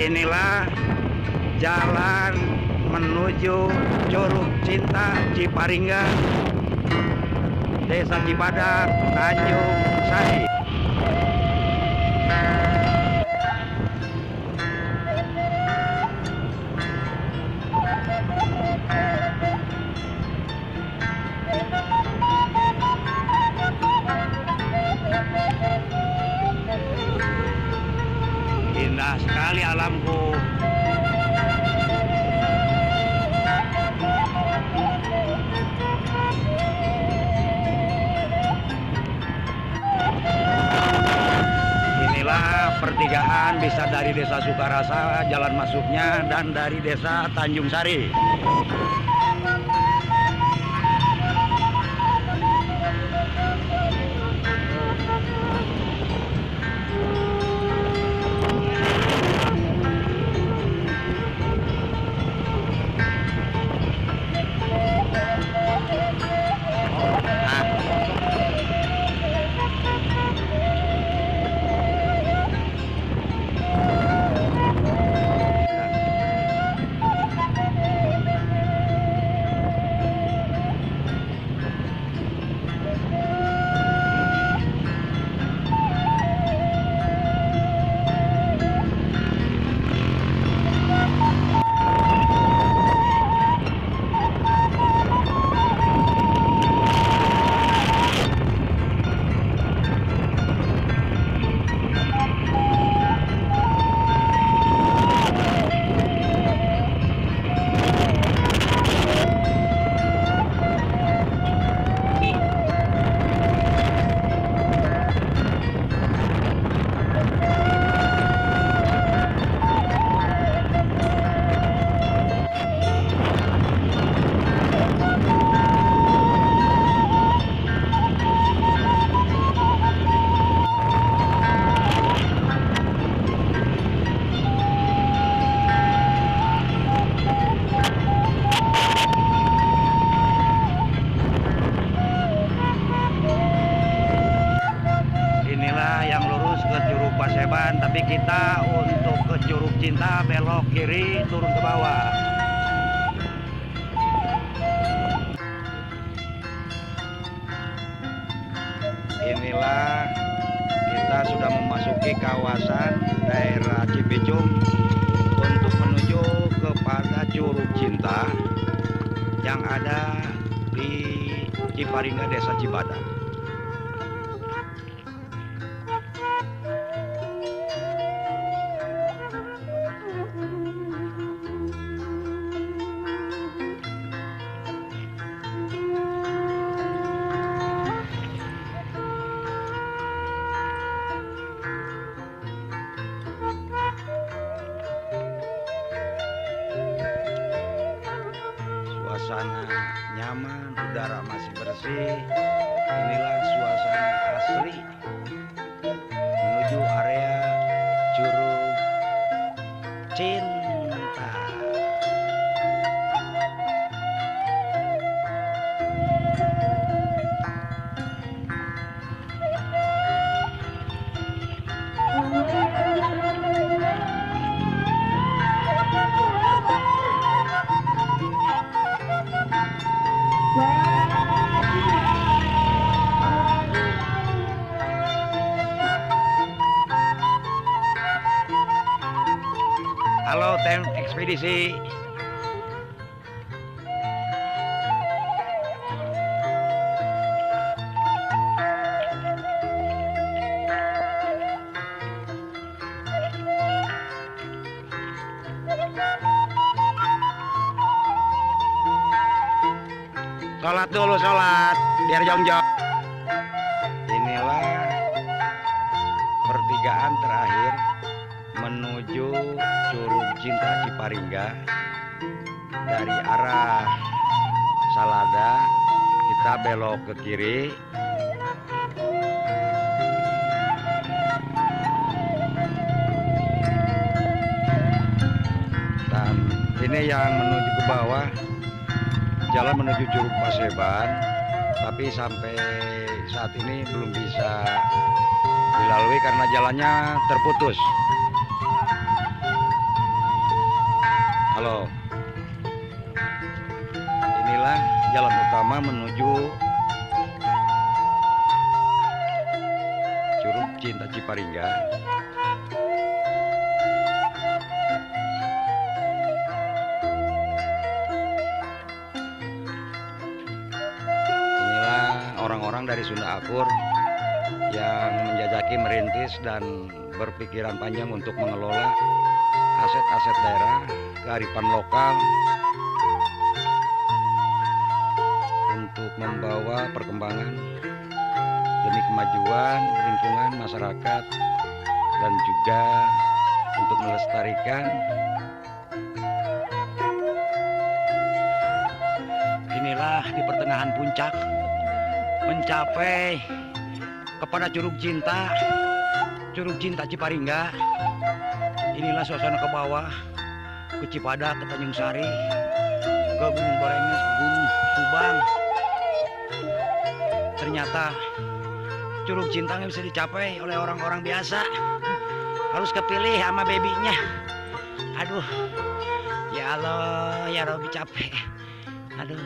Inilah jalan menuju Curug Cinta Ciparingga, Desa Cibadak, Tanjung Sari. Indah sekali alamku. Inilah pertigaan, bisa dari Desa Sukarasa jalan masuknya dan dari Desa Tanjung Sari. Yang lurus ke Curug Paseban, tapi kita untuk ke Curug Cinta belok kiri turun ke bawah. Inilah kita sudah memasuki kawasan daerah Cipicung untuk menuju kepada Curug Cinta yang ada di Ciparingga, Desa Cibadak. Suasana nyaman, udara masih bersih. Inilah suasana asli menuju area Curug Cinta. Halo tim ekspedisi. Sholat dulu, sholat biar jongjong. Inilah pertigaan terakhir menuju Curug Cinta Ciparingga. Dari arah Salada kita belok ke kiri. Dan ini yang menuju ke bawah, jalan menuju Curug Paseban, tapi sampai saat ini belum bisa dilalui karena jalannya terputus. Halo. Inilah jalan utama menuju Curug Cinta Ciparingga. Inilah orang-orang dari Sunda Akur yang menjajaki, merintis, dan berpikiran panjang untuk mengelola aset-aset daerah, kearifan lokal untuk membawa perkembangan demi kemajuan lingkungan masyarakat dan juga untuk melestarikan. Inilah di pertengahan puncak mencapai kepada Curug Cinta Ciparingga. Inilah suasana ke bawah, ke Cipadak, ke Tanjung Sari, ke Gunung Barenges, ke Gunung Subang. Ternyata Curug Cinta nggak bisa dicapai oleh orang-orang biasa. Harus kepilih sama babynya. Aduh, ya Allah, ya Rabbi, capek. Aduh,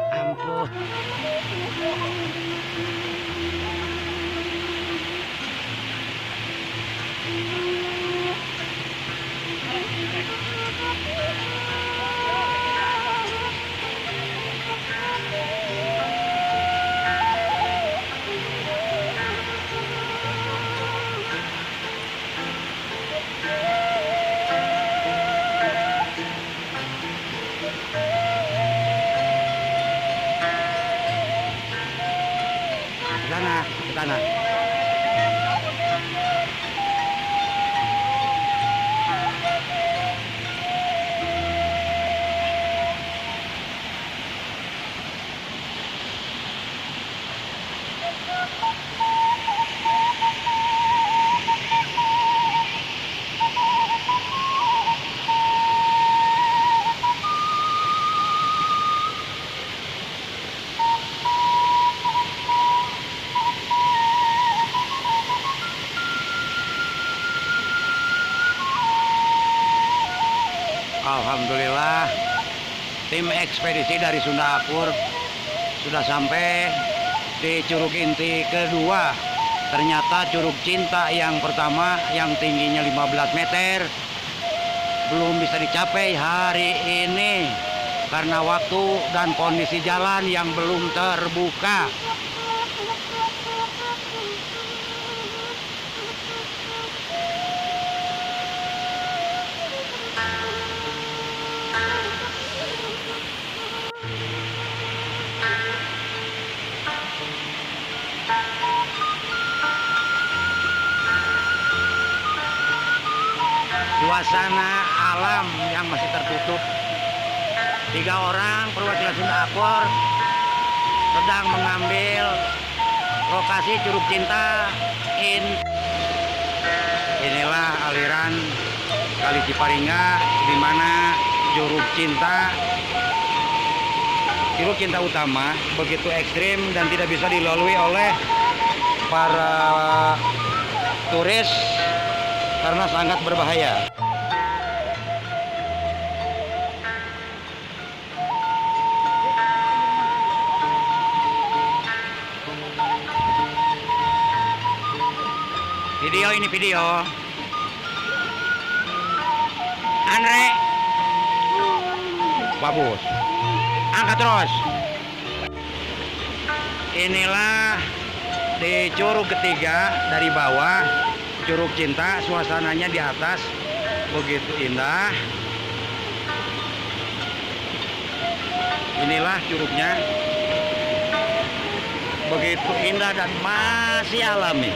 ampun. Ke sana. Alhamdulillah, tim ekspedisi dari Sunda Akur sudah sampai di Curug Inti kedua. Ternyata Curug Cinta yang pertama yang tingginya 15 meter belum bisa dicapai hari ini karena waktu dan kondisi jalan yang belum terbuka. Suasana alam yang masih tertutup. 3 orang perwakilan Sunda Akur sedang mengambil lokasi Curug Cinta. Inilah aliran Kali Ciparingga di mana Curug Cinta utama begitu ekstrim dan tidak bisa dilalui oleh para turis karena sangat berbahaya. Video. Andre, bagus. Angkat terus. Inilah di curug ketiga dari bawah, Curug Cinta. Suasananya di atas begitu indah. Inilah curugnya, begitu indah dan masih alami.